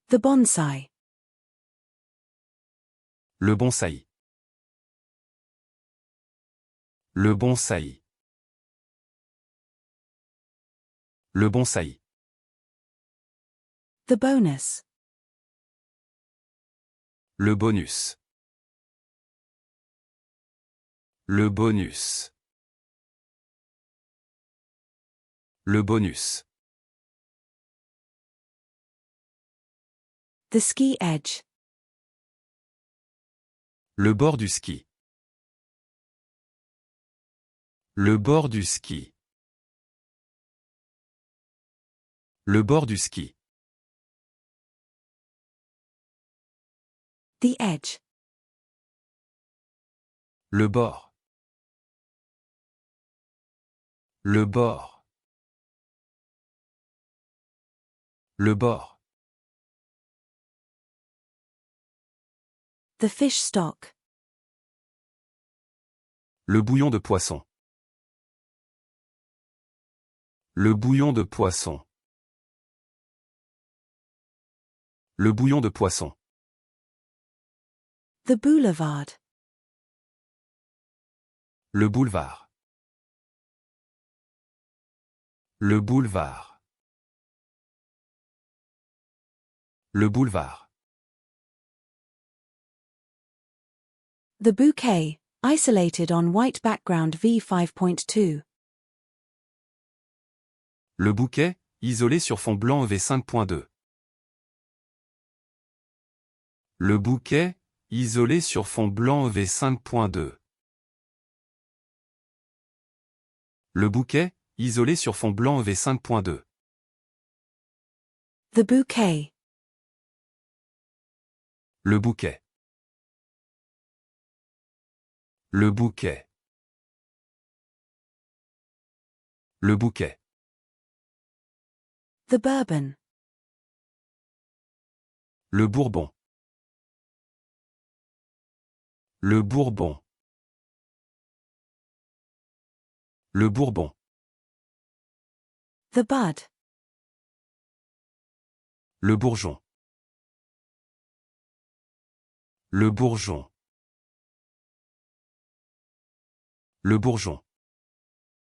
The bonsai. Le bonsaï. Le bonsaï. Le bonsaï. The bonus. Le bonus. Le bonus. Le bonus. The ski edge. Le bord du ski. Le bord du ski. Le bord du ski. The edge. Le bord. Le bord. Le bord. The fish stock. Le bouillon de poisson. Le bouillon de poisson. Le bouillon de poisson. The boulevard. Le boulevard. Le boulevard. Le boulevard. The bouquet, isolated on white background V5.2. Le bouquet, isolé sur fond blanc V5.2. Le bouquet, isolé sur fond blanc V5.2. Le bouquet, isolé sur fond blanc V5.2. The bouquet. Le bouquet. Le bouquet. Le bouquet. The bourbon. Le bourbon. Le bourbon. Le bourbon. The bud. Le bourgeon. Le bourgeon. Le bourgeon.